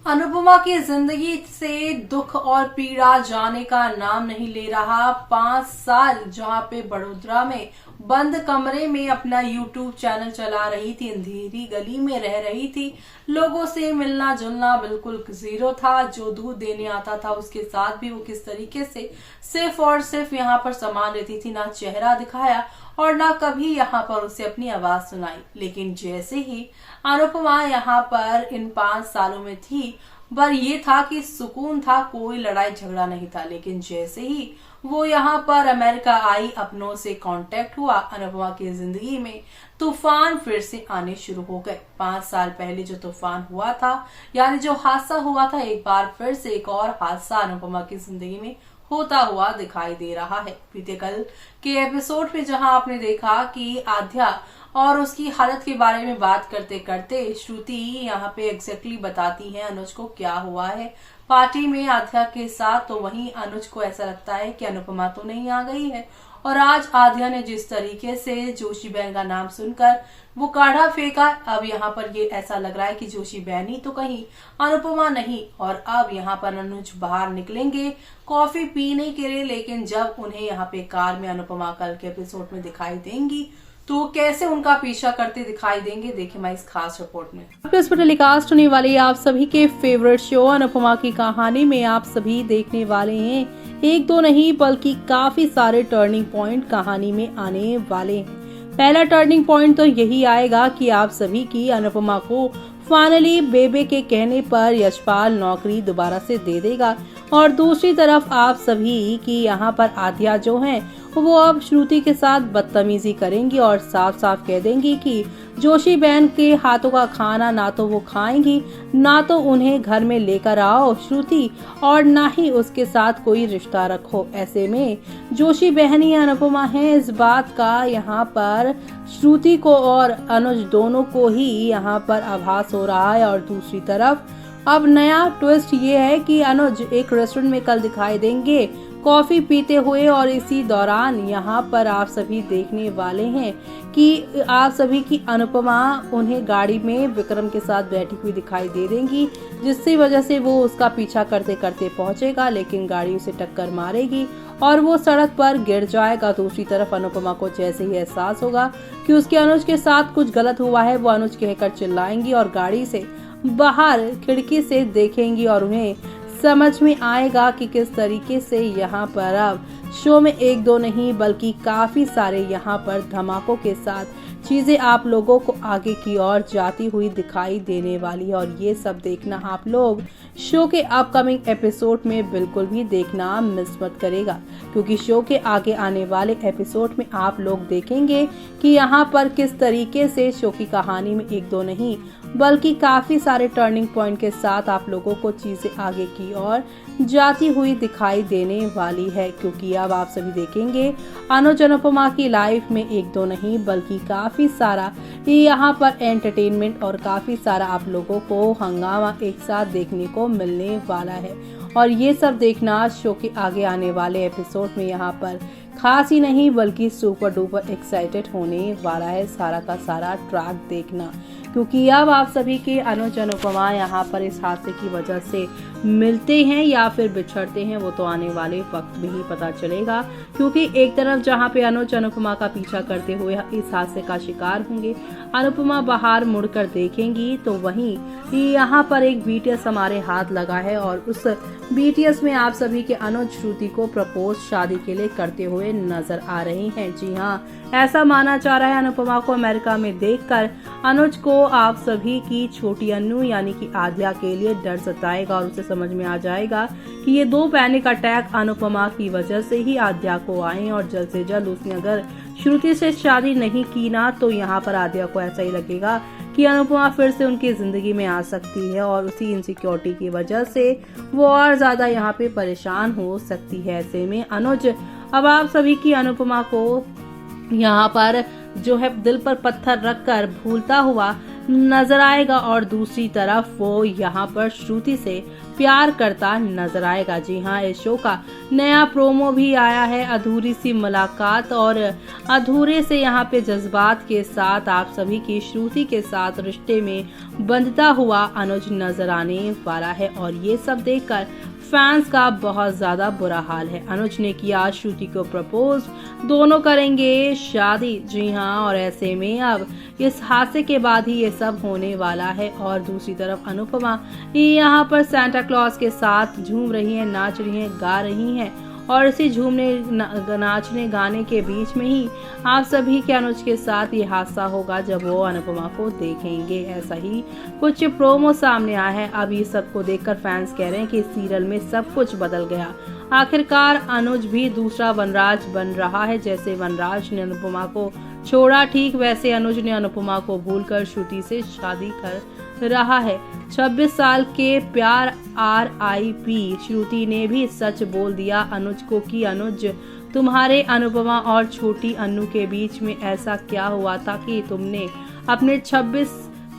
अनुपमा की जिंदगी से दुख और पीड़ा जाने का नाम नहीं ले रहा। 5 साल जहां पे बड़ोदरा में बंद कमरे में अपना यूट्यूब चैनल चला रही थी, अंधेरी गली में रह रही थी, लोगों से मिलना जुलना बिल्कुल जीरो था। जो दूध देने आता था उसके साथ भी वो किस तरीके से सिर्फ और सिर्फ यहाँ पर समान रहती थी, ना चेहरा दिखाया और ना कभी यहाँ पर उसे अपनी आवाज सुनाई। लेकिन जैसे ही अनुपमा यहाँ पर इन 5 सालों में थी, पर ये था कि सुकून था, कोई लड़ाई झगड़ा नहीं था। लेकिन जैसे ही वो यहाँ पर अमेरिका आई, अपनों से कांटेक्ट हुआ, अनुपमा की जिंदगी में तूफान फिर से आने शुरू हो गए। 5 साल पहले जो तूफान हुआ था, यानी जो हादसा हुआ था, एक बार फिर से एक और हादसा अनुपमा की जिंदगी में होता हुआ दिखाई दे रहा है। बीते कल के एपिसोड में जहां आपने देखा कि आध्या और उसकी हालत के बारे में बात करते करते श्रुति यहाँ पे एग्जैक्टली बताती है अनुज को क्या हुआ है पार्टी में आध्या के साथ, तो वहीं अनुज को ऐसा लगता है कि अनुपमा तो नहीं आ गई है। और आज आध्या ने जिस तरीके से जोशी बहन का नाम सुनकर वो काढ़ा फेंका, अब यहाँ पर ये ऐसा लग रहा है कि जोशी बहन ही तो कहीं अनुपमा नहीं। और अब यहाँ पर अनुज बाहर निकलेंगे कॉफी पीने के लिए, लेकिन जब उन्हें यहाँ पे कार में अनुपमा कल के एपिसोड में दिखाई देंगी तो कैसे उनका पीछा करते दिखाई देंगे, देखिए मैं इस खास रिपोर्ट में। इस पर टेलीकास्ट होने वाली आप सभी के फेवरेट शो अनुपमा की कहानी में आप सभी देखने वाले हैं एक दो नहीं बल्कि काफी सारे टर्निंग पॉइंट कहानी में आने वाले हैं। पहला टर्निंग पॉइंट तो यही आएगा कि आप सभी की अनुपमा को फाइनली बेबे के कहने पर यशपाल नौकरी दोबारा से दे देगा। और दूसरी तरफ आप सभी की यहाँ पर आध्या जो हैं वो अब श्रुति के साथ बदतमीजी करेंगी और साफ साफ कह देंगी कि जोशी बहन के हाथों का खाना ना तो वो खाएंगी, ना तो उन्हें घर में लेकर आओ श्रुति, और ना ही उसके साथ कोई रिश्ता रखो। ऐसे में जोशी बहन ही अनुपमा है, इस बात का यहाँ पर श्रुति को और अनुज दोनों को ही यहाँ पर आभास हो रहा है। और दूसरी तरफ अब नया ट्विस्ट ये है कि अनुज एक रेस्टोरेंट में कल दिखाई देंगे कॉफी पीते हुए, और इसी दौरान यहाँ पर आप सभी देखने वाले हैं कि आप सभी की अनुपमा उन्हें गाड़ी में विक्रम के साथ बैठी हुई दिखाई दे देंगी, जिसकी वजह से वो उसका पीछा करते करते पहुंचेगा, लेकिन गाड़ी उसे टक्कर मारेगी और वो सड़क पर गिर जाएगा। दूसरी तरफ अनुपमा को जैसे ही एहसास होगा कि उसके अनुज के साथ कुछ गलत हुआ है, वो अनुज कहकर चिल्लाएंगी और गाड़ी से बाहर खिड़की से देखेंगी और उन्हें समझ में आएगा कि किस तरीके से यहाँ पर अब शो में एक दो नहीं बल्कि काफी सारे यहाँ पर धमाकों के साथ चीजें आप लोगों को आगे की ओर जाती हुई दिखाई देने वाली है। और ये सब देखना आप लोग शो के अपकमिंग एपिसोड में बिल्कुल भी देखना मिस मत करेगा, क्योंकि शो के आगे आने वाले एपिसोड में आप लोग देखेंगे कि यहाँ पर किस तरीके से शो की कहानी में एक दो नहीं बल्कि काफी सारे टर्निंग पॉइंट के साथ आप लोगों को चीजें आगे की ओर जाती हुई दिखाई देने वाली है। क्योंकि अब आप सभी देखेंगे अनुज अनुपमा की लाइफ में एक दो नहीं बल्कि काफी सारा यहाँ पर एंटरटेनमेंट और काफी सारा आप लोगों को हंगामा एक साथ देखने को मिलने वाला है। और ये सब देखना शो के आगे आने वाले एपिसोड में यहाँ पर खास ही नहीं बल्कि सुपर डुपर एक्साइटेड होने वाला है सारा का सारा ट्रैक देखना, क्योंकि अब आप सभी के अनुज अनुपमा यहाँ पर इस हादसे की वजह से मिलते हैं या फिर बिछड़ते हैं वो तो आने वाले वक्त में ही पता चलेगा। क्योंकि एक तरफ जहाँ पे अनुज अनुपमा का पीछा करते हुए इस हादसे का शिकार होंगे, अनुपमा बाहर मुड़कर देखेंगी, तो वहीं यहाँ पर एक बीटीएस हमारे हाथ लगा है और उस बीटीएस में आप सभी के अनुज श्रुति को प्रपोज शादी के लिए करते हुए नजर आ रहे हैं। जी हाँ, ऐसा माना जा रहा है अनुपमा को अमेरिका में देखकर अनुज को आप सभी की छोटी अन्नू यानी कि आध्या के लिए डर सताएगा और उसे समझ में आ जाएगा कि ये दो पैनिक अटैक अनुपमा की वजह से ही आध्या को आए और जल्द से जल्द उसने अगर श्रुति से शादी नहीं की ना तो यहाँ पर आध्या को ऐसा ही लगेगा कि अनुपमा फिर से उनकी जिंदगी में आ सकती है और उसी इनसिक्योरिटी की वजह से वो और ज्यादा यहाँ पे परेशान हो सकती है। ऐसे में अनुज अब आप सभी की अनुपमा को यहाँ पर जो है दिल पर पत्थर रखकर भूलता हुआ नजर आएगा और दूसरी तरफ वो यहाँ पर श्रुति से प्यार करता नजर आएगा। जी हाँ, इस शो का नया प्रोमो भी आया है। अधूरी सी मुलाकात और अधूरे से यहाँ पे जज्बात के साथ आप सभी की श्रुति के साथ रिश्ते में बंधता हुआ अनुज नजर आने वाला है और ये सब देखकर फैंस का बहुत ज्यादा बुरा हाल है। अनुज ने किया श्रुति को प्रपोज, दोनों करेंगे शादी। जी हाँ, और ऐसे में अब इस हादसे के बाद ही ये सब होने वाला है। और दूसरी तरफ अनुपमा यहाँ पर सांता क्लॉज के साथ झूम रही हैं, नाच रही हैं, गा रही हैं और इसी नाचने गाने के बीच में ही आप सभी के अनुज के साथ ये हादसा होगा जब वो अनुपमा को देखेंगे। ऐसा ही कुछ प्रोमो सामने आया है। अब ये सबको देखकर फैंस कह रहे हैं कि सीरियल में सब कुछ बदल गया। आखिरकार अनुज भी दूसरा वनराज बन रहा है। जैसे वनराज ने अनुपमा को छोड़ा, ठीक वैसे अनुज ने अनुपमा को भूलकर श्रुति से शादी कर रहा है। 26 साल के प्यार RIP। श्रुति ने भी सच बोल दिया अनुज को कि अनुज, तुम्हारे अनुपमा और छोटी अन्नू के बीच में ऐसा क्या हुआ था कि तुमने अपने 26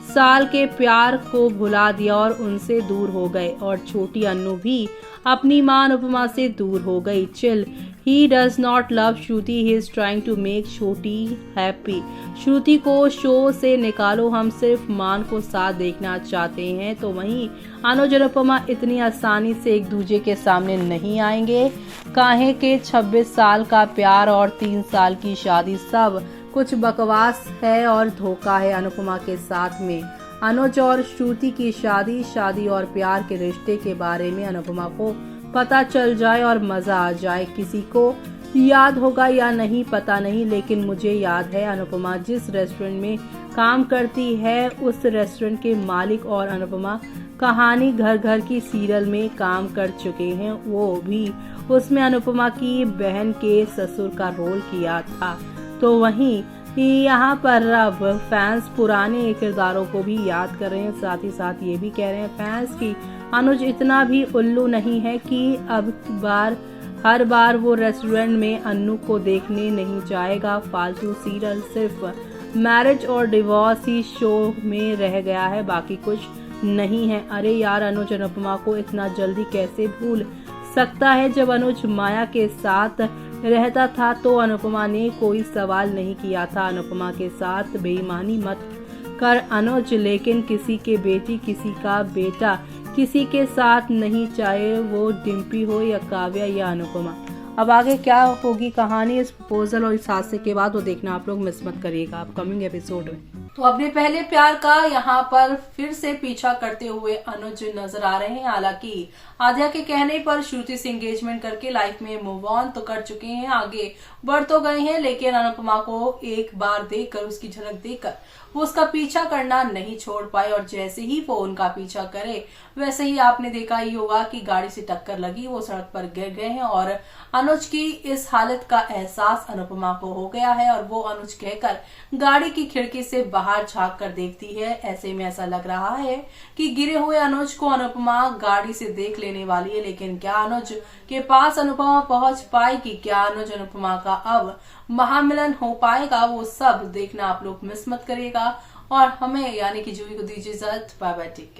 साल के प्यार को भुला दिया और उनसे दूर हो गए। और छोटी अन्नू भी अपनी मां अनुपमा से दूर हो गई। Chill, he does not love Shruti, he is trying to make Chhoti happy. Shruti को शो से निकालो, हम सिर्फ मान को साथ देखना चाहते हैं। तो वहीं अनुज और अनुपमा इतनी आसानी से एक दूसरे के सामने नहीं आएंगे। काहे के 26 साल का प्यार और 3 साल की शादी सब कुछ बकवास है और धोखा है अनुपमा के साथ में। अनुज और श्रुति की शादी और प्यार के रिश्ते के बारे में अनुपमा को पता चल जाए और मजा आ जाए। किसी को याद होगा या नहीं पता नहीं, लेकिन मुझे याद है अनुपमा जिस रेस्टोरेंट में काम करती है उस रेस्टोरेंट के मालिक और अनुपमा कहानी घर घर की सीरियल में काम कर चुके हैं। वो भी उसमें अनुपमा की बहन के ससुर का रोल किया था। तो वहीं यहाँ पर अब फैंस पुराने किरदारों को भी याद कर रहे हैं। साथ ही साथ ये भी कह रहे हैं फैंस की अनुज इतना भी उल्लू नहीं है कि हर बार वो रेस्टोरेंट में अन्नू को देखने नहीं जाएगा। फालतू सीरियल सिर्फ मैरिज और डिवोर्स ही शो में रह गया है, बाकी कुछ नहीं है। अरे यार, अनुज अनुपमा को इतना जल्दी कैसे भूल सकता है? जब अनुज माया के साथ रहता था तो अनुपमा ने कोई सवाल नहीं किया था। अनुपमा के साथ बेईमानी मत कर अनुज, लेकिन किसी के बेटी, किसी का बेटा किसी के साथ नहीं, चाहे वो डिम्पी हो या काव्या या अनुपमा। अब आगे क्या होगी कहानी इस प्रपोजल और इस हादसे के बाद, वो देखना आप लोग मिस मत करिएगा अपकमिंग एपिसोड में। तो अपने पहले प्यार का यहाँ पर फिर से पीछा करते हुए अनुज नजर आ रहे हैं। हालांकि आद्या के कहने पर श्रुति से एंगेजमेंट करके लाइफ में मूव ऑन तो कर चुके हैं, आगे बढ़ तो गए हैं, लेकिन अनुपमा को एक बार देखकर, उसकी झलक देखकर वो उसका पीछा करना नहीं छोड़ पाए। और जैसे ही वो उनका पीछा करे वैसे ही आपने देखा ही होगा कि गाड़ी से टक्कर लगी, वो सड़क पर गिर गए हैं। और अनुज की इस हालत का एहसास अनुपमा को हो गया है और वो अनुज कहकर गाड़ी की खिड़की से बाहर झांक कर देखती है। ऐसे में ऐसा लग रहा है कि गिरे हुए अनुज को अनुपमा गाड़ी से देख लेने वाली है। लेकिन क्या अनुज के पास अनुपमा पहुंच पाएगी? क्या अनुज अनुपमा का अब महामिलन हो पाएगा? वो सब देखना आप लोग मिस मत करिएगा और हमें यानी कि जूही को दीजिए इजाजत। Bye bye, take care.